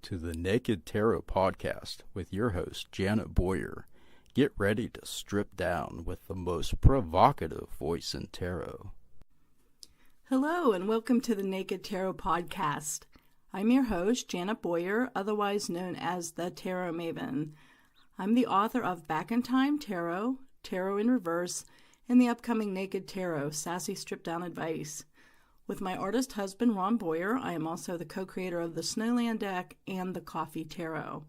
to the Naked Tarot Podcast with your host, Janet Boyer. Get ready to strip down with the most provocative voice in tarot. Hello, and welcome to the Naked Tarot Podcast. I'm your host, Janet Boyer, otherwise known as the Tarot Maven. I'm the author of Back in Time Tarot, Tarot in Reverse, and the upcoming Naked Tarot, Sassy Strip Down Advice. With my artist husband, Ron Boyer, I am also the co-creator of the Snowland deck and the Coffee Tarot.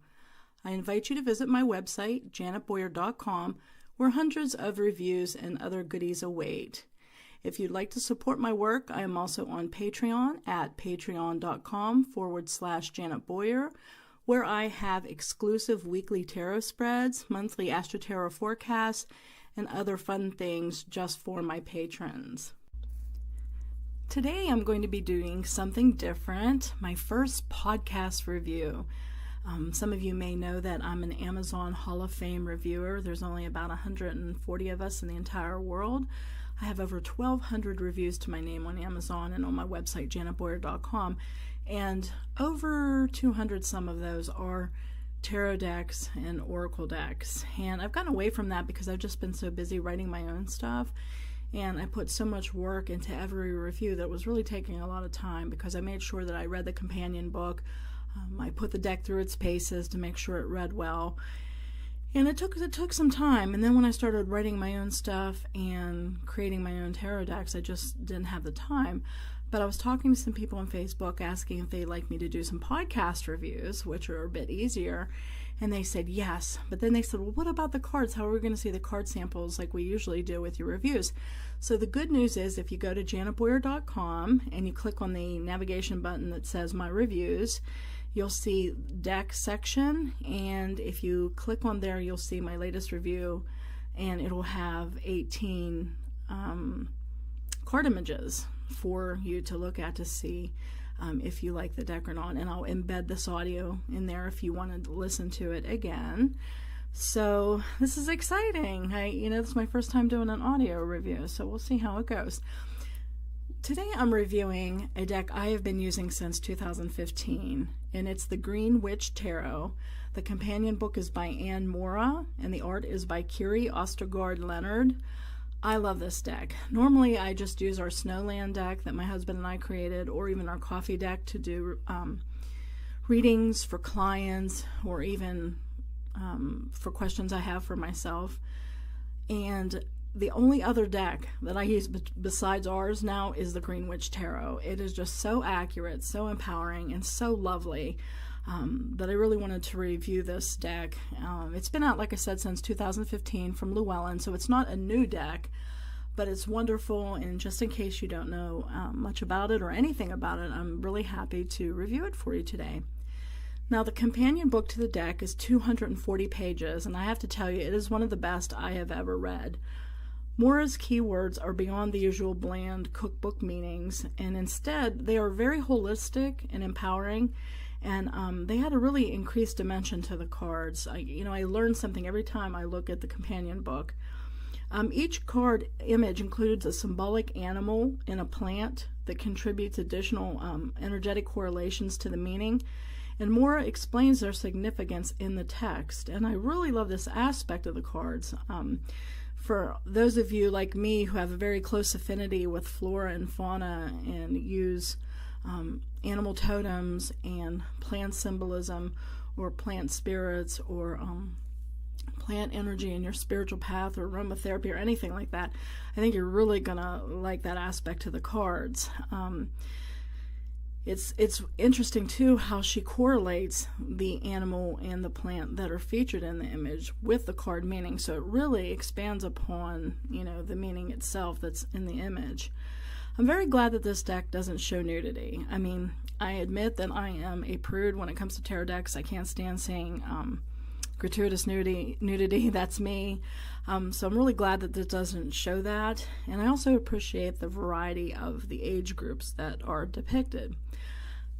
I invite you to visit my website, janetboyer.com, where hundreds of reviews and other goodies await. If you'd like to support my work, I am also on Patreon at patreon.com/Janet Boyer, where I have exclusive weekly tarot spreads, monthly Astro Tarot forecasts, and other fun things just for my patrons. Today I'm going to be doing something different, my first podcast review. Some of you may know that I'm an Amazon Hall of Fame reviewer. There's only about 140 of us in the entire world. I have over 1,200 reviews to my name on Amazon and on my website, janetboyer.com, and over 200 some of those are tarot decks and oracle decks. And I've gotten away from that because I've just been so busy writing my own stuff. And I put so much work into every review that was really taking a lot of time because I made sure that I read the companion book. I put the deck through its paces to make sure it read well. And it took some time. And then when I started writing my own stuff and creating my own tarot decks, I just didn't have the time. But I was talking to some people on Facebook asking if they'd like me to do some podcast reviews, which are a bit easier. And they said yes. But then they said, well, what about the cards? How are we going to see the card samples like we usually do with your reviews? So the good news is if you go to janetboyer.com and you click on the navigation button that says My Reviews, you'll see deck section. And if you click on there, you'll see my latest review. And it'll have 18 card images for you to look at to see if you like the deck or not, and I'll embed this audio in there if you want to listen to it again. So this is exciting. This is my first time doing an audio review, so we'll see how it goes. Today I'm reviewing a deck I have been using since 2015, and it's the Green Witch Tarot. The companion book is by Anne Mora, and the art is by Kiri Ostergaard Leonard. I love this deck. Normally I just use our Snowland deck that my husband and I created, or even our Coffee deck to do readings for clients, or even for questions I have for myself. And the only other deck that I use besides ours now is the Green Witch Tarot. It is just so accurate, so empowering, and so lovely that I really wanted to review this deck. It's been out, like I said, since 2015 from Llewellyn, so it's not a new deck, but it's wonderful. And just in case you don't know much about it or anything about it, I'm really happy to review it for you today. Now, the companion book to the deck is 240 pages, and I have to tell you, it is one of the best I have ever read. Mora's keywords are beyond the usual bland cookbook meanings, and instead they are very holistic and empowering. And they had a really increased dimension to the cards. I learned something every time I look at the companion book. Each card image includes a symbolic animal and a plant that contributes additional energetic correlations to the meaning. And Mora explains their significance in the text. And I really love this aspect of the cards. For those of you like me who have a very close affinity with flora and fauna and use animal totems and plant symbolism or plant spirits or plant energy in your spiritual path or aromatherapy or anything like that, I think you're really gonna like that aspect to the cards. It's interesting too how she correlates the animal and the plant that are featured in the image with the card meaning, so it really expands upon the meaning itself that's in the image. I'm very glad that this deck doesn't show nudity. I mean, I admit that I am a prude when it comes to tarot decks. I can't stand seeing gratuitous nudity. That's me. So I'm really glad that this doesn't show that. And I also appreciate the variety of the age groups that are depicted.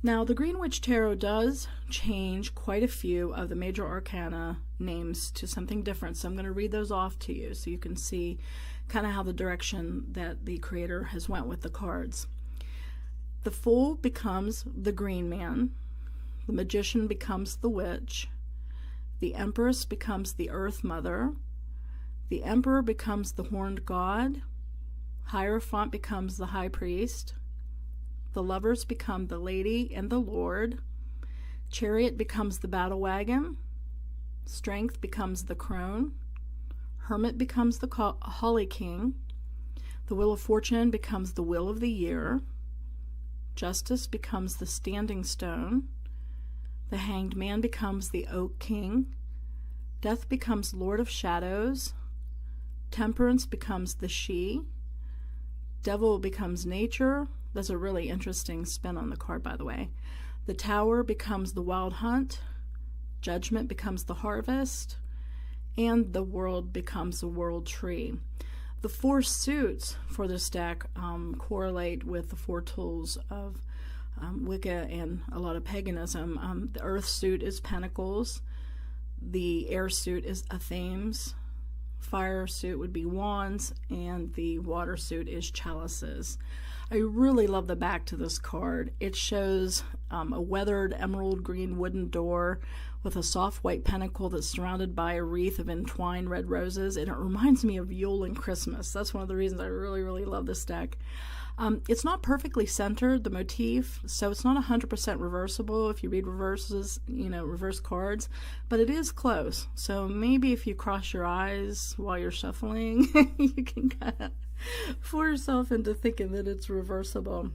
Now, the Green Witch Tarot does change quite a few of the major arcana names to something different. So I'm going to read those off to you so you can see kind of how the direction that the creator has went with the cards. The Fool becomes the Green Man. the magician becomes the witch, the empress becomes the earth mother, the emperor becomes the horned god, Hierophant becomes the high priest, the lovers become the lady and the lord, chariot becomes the battle wagon, strength becomes the crone, hermit becomes the holly king, the wheel of fortune becomes the wheel of the year, justice becomes the standing stone, the hanged man becomes the oak king, death becomes lord of shadows, temperance becomes the she, devil becomes nature. That's a really interesting spin on the card, by the way. The tower becomes the wild hunt, judgment becomes the harvest, and the world becomes the world tree. The 4 suits for this deck correlate with the 4 tools of Wicca and a lot of paganism. The earth suit is pentacles, the air suit is athenes, fire suit would be wands, and the water suit is chalices. I really love the back to this card. It shows a weathered emerald green wooden door with a soft white pentacle that's surrounded by a wreath of entwined red roses, and it reminds me of Yule and Christmas. That's one of the reasons I really, really love this deck. It's not perfectly centered, the motif, so it's not 100% reversible if you read reverse cards, but it is close. So maybe if you cross your eyes while you're shuffling, you can kind of fool yourself into thinking that it's reversible.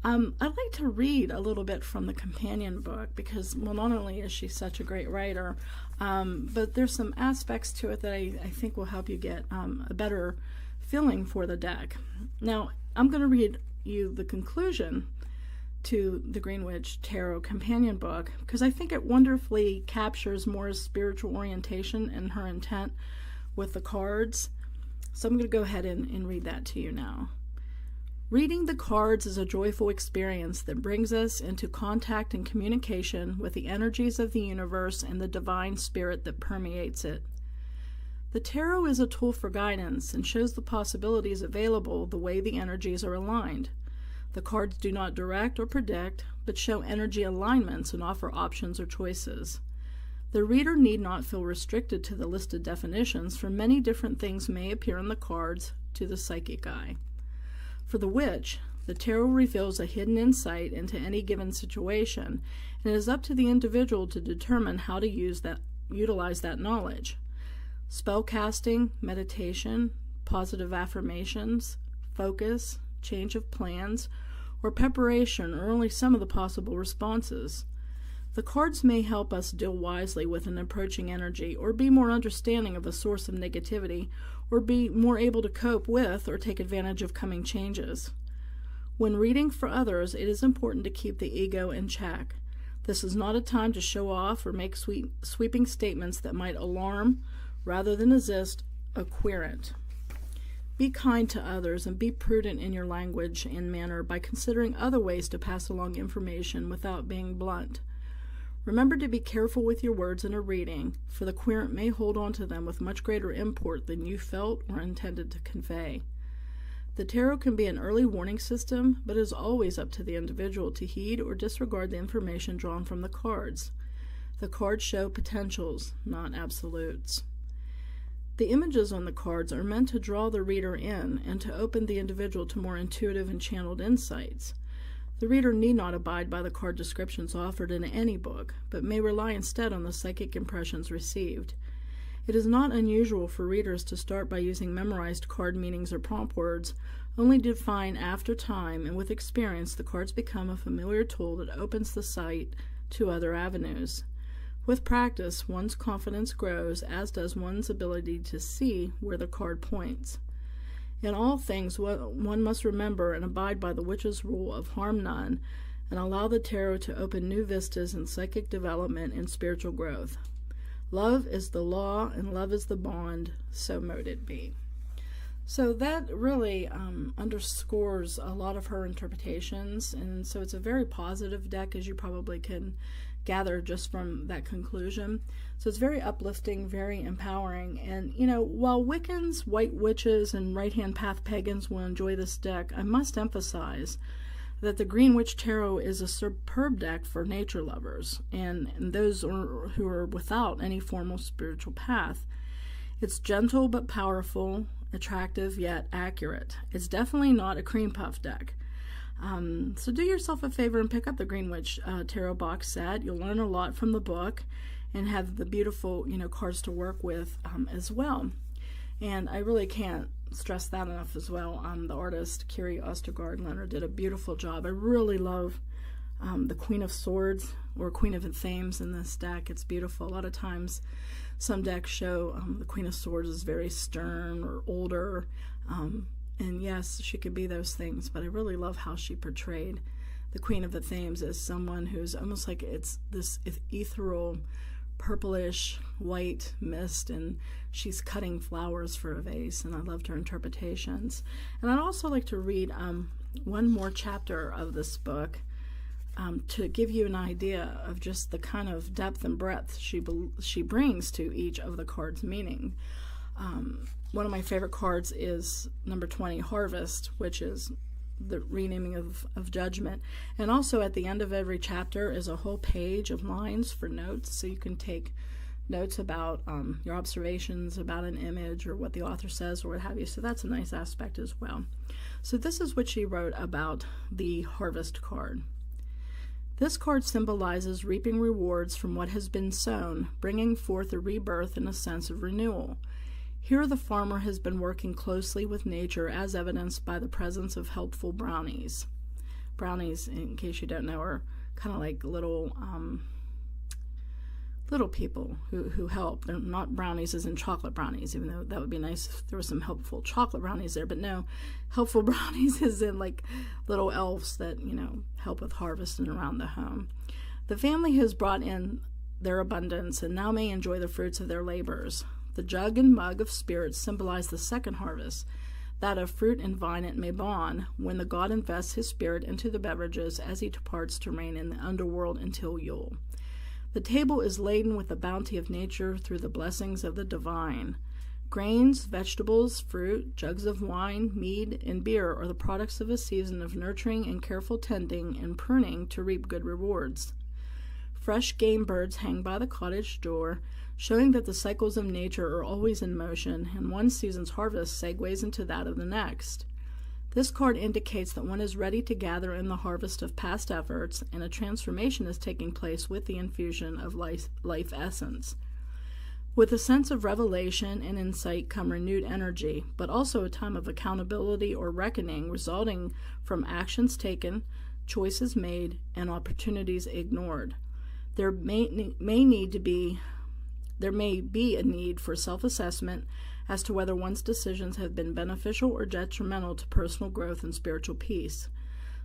I'd like to read a little bit from the companion book because, well, not only is she such a great writer, but there's some aspects to it that I think will help you get a better feeling for the deck. Now, I'm going to read you the conclusion to the Green Witch Tarot companion book because I think it wonderfully captures Moira's spiritual orientation and her intent with the cards. So I'm going to go ahead and read that to you now. Reading the cards is a joyful experience that brings us into contact and communication with the energies of the universe and the divine spirit that permeates it. The tarot is a tool for guidance and shows the possibilities available the way the energies are aligned. The cards do not direct or predict, but show energy alignments and offer options or choices. The reader need not feel restricted to the listed definitions, for many different things may appear in the cards to the psychic eye. For the witch, the tarot reveals a hidden insight into any given situation, and it is up to the individual to determine how to utilize that knowledge. Spell casting, meditation, positive affirmations, focus, change of plans, or preparation are only some of the possible responses. The cards may help us deal wisely with an approaching energy, or be more understanding of a source of negativity, or be more able to cope with or take advantage of coming changes. When reading for others, it is important to keep the ego in check. This is not a time to show off or make sweeping statements that might alarm rather than assist a querent. Be kind to others and be prudent in your language and manner by considering other ways to pass along information without being blunt. Remember to be careful with your words in a reading, for the querent may hold on to them with much greater import than you felt or intended to convey. The tarot can be an early warning system, but it is always up to the individual to heed or disregard the information drawn from the cards. The cards show potentials, not absolutes. The images on the cards are meant to draw the reader in and to open the individual to more intuitive and channeled insights. The reader need not abide by the card descriptions offered in any book, but may rely instead on the psychic impressions received. It is not unusual for readers to start by using memorized card meanings or prompt words, only to find after time and with experience the cards become a familiar tool that opens the sight to other avenues. With practice, one's confidence grows, as does one's ability to see where the card points. In all things, one must remember and abide by the witch's rule of harm none, and allow the tarot to open new vistas in psychic development and spiritual growth. Love is the law, and love is the bond, so mote it be. So that really underscores a lot of her interpretations, and so it's a very positive deck, as you probably can gather just from that conclusion. So it's very uplifting, very empowering, and while Wiccans, white witches, and right-hand path pagans will enjoy this deck, I must emphasize that the Green Witch Tarot is a superb deck for nature lovers and those who are without any formal spiritual path. It's gentle but powerful, attractive yet accurate. It's definitely not a cream puff deck. So do yourself a favor and pick up the Green Witch Tarot box set. You'll learn a lot from the book and have the beautiful, cards to work with as well. And I really can't stress that enough as well. The artist, Kiri Ostergaard-Leonard, did a beautiful job. I really love the Queen of Swords or Queen of Thames in this deck. It's beautiful. A lot of times some decks show the Queen of Swords is very stern or older. And yes, she could be those things, but I really love how she portrayed the Queen of the Thames as someone who's almost like it's this ethereal, purplish white mist, and she's cutting flowers for a vase, and I loved her interpretations. And I'd also like to read one more chapter of this book to give you an idea of just the kind of depth and breadth she brings to each of the cards' meaning. One of my favorite cards is number 20, Harvest, which is the renaming of judgment. And also at the end of every chapter is a whole page of lines for notes, so you can take notes about your observations about an image or what the author says or what have you. So that's a nice aspect as well. So this is what she wrote about the Harvest card. This card symbolizes reaping rewards from what has been sown, bringing forth a rebirth and a sense of renewal. Here the farmer has been working closely with nature, as evidenced by the presence of helpful brownies. Brownies, in case you don't know, are kind of like little people who help. They're not brownies as in chocolate brownies, even though that would be nice if there was some helpful chocolate brownies there. But no, helpful brownies as in like little elves that, help with harvesting around the home. The family has brought in their abundance and now may enjoy the fruits of their labors. The jug and mug of spirits symbolize the second harvest, that of fruit and vine at Mabon, when the god invests his spirit into the beverages as he departs to reign in the underworld until Yule. The table is laden with the bounty of nature through the blessings of the divine. Grains, vegetables, fruit, jugs of wine, mead, and beer are the products of a season of nurturing and careful tending and pruning to reap good rewards. Fresh game birds hang by the cottage door, showing that the cycles of nature are always in motion, and one season's harvest segues into that of the next. This card indicates that one is ready to gather in the harvest of past efforts, and a transformation is taking place with the infusion of life essence. With a sense of revelation and insight come renewed energy, but also a time of accountability or reckoning resulting from actions taken, choices made, and opportunities ignored. There may be a need for self-assessment as to whether one's decisions have been beneficial or detrimental to personal growth and spiritual peace.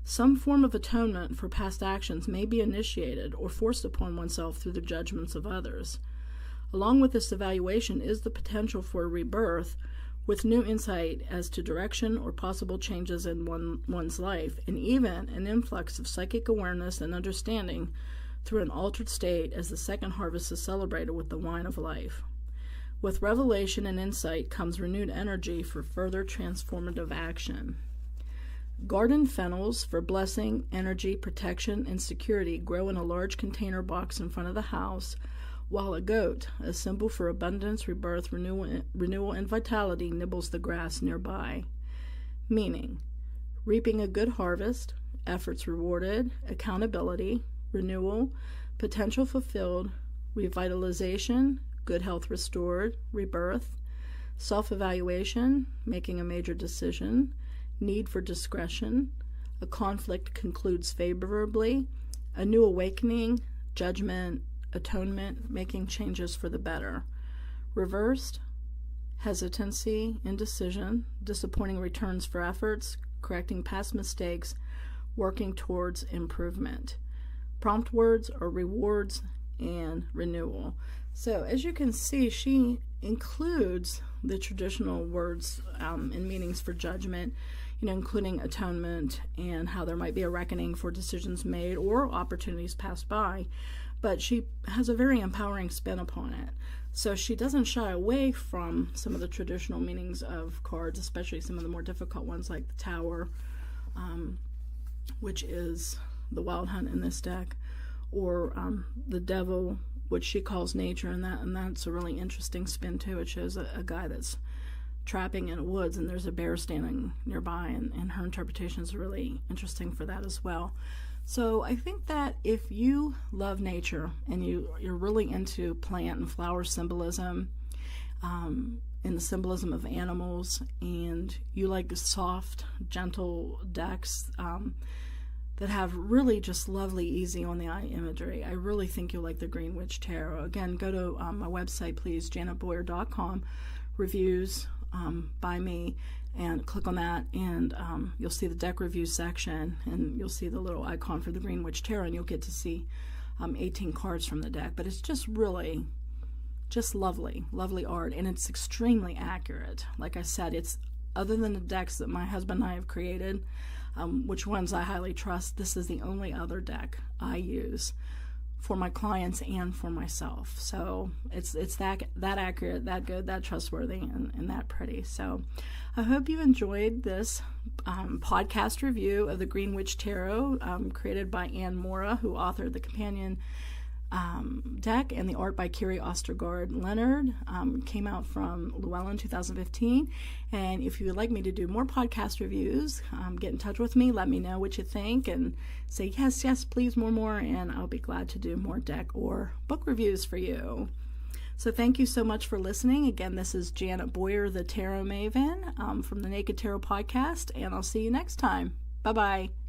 Some form of atonement for past actions may be initiated or forced upon oneself through the judgments of others. Along with this evaluation is the potential for a rebirth with new insight as to direction or possible changes in one's life, and even an influx of psychic awareness and understanding through an altered state as the second harvest is celebrated with the wine of life. With revelation and insight comes renewed energy for further transformative action. Garden fennels for blessing, energy, protection, and security grow in a large container box in front of the house, while a goat, a symbol for abundance, rebirth, renewal, and vitality, nibbles the grass nearby. Meaning, reaping a good harvest, efforts rewarded, accountability, renewal, potential fulfilled, revitalization, good health restored, rebirth, self-evaluation, making a major decision, need for discretion, a conflict concludes favorably, a new awakening, judgment, atonement, making changes for the better. Reversed, hesitancy, indecision, disappointing returns for efforts, correcting past mistakes, working towards improvement. Prompt words are rewards and renewal. So as you can see, she includes the traditional words and meanings for judgment, including atonement and how there might be a reckoning for decisions made or opportunities passed by. But she has a very empowering spin upon it. So she doesn't shy away from some of the traditional meanings of cards, especially some of the more difficult ones like the Tower, which is the Wild Hunt in this deck, or the Devil, which she calls Nature, and that's a really interesting spin too. It shows a guy that's trapping in the woods and there's a bear standing nearby, and her interpretation is really interesting for that as well. So I think that if you love nature and you're really into plant and flower symbolism, and the symbolism of animals, and you like soft, gentle decks that have really just lovely, easy on the eye imagery, I really think you'll like the Green Witch Tarot. Again, go to my website, please, janetboyer.com, reviews by me, and click on that, and you'll see the deck review section, and you'll see the little icon for the Green Witch Tarot, and you'll get to see 18 cards from the deck. But it's just really just lovely art, and it's extremely accurate. Like I said, it's, other than the decks that my husband and I have created, which ones I highly trust, this is the only other deck I use for my clients and for myself. So it's that accurate, that good, that trustworthy, and that pretty. So I hope you enjoyed this podcast review of the Green Witch Tarot, created by Anne Mora, who authored the companion deck, and the art by Carrie Ostergaard Leonard. Came out from Llewellyn 2015. And if you would like me to do more podcast reviews, get in touch with me, let me know what you think, and say yes, please, more, and I'll be glad to do more deck or book reviews for you. So thank you so much for listening. Again, this is Janet Boyer, the Tarot Maven, from the Naked Tarot Podcast, and I'll see you next time. Bye-bye.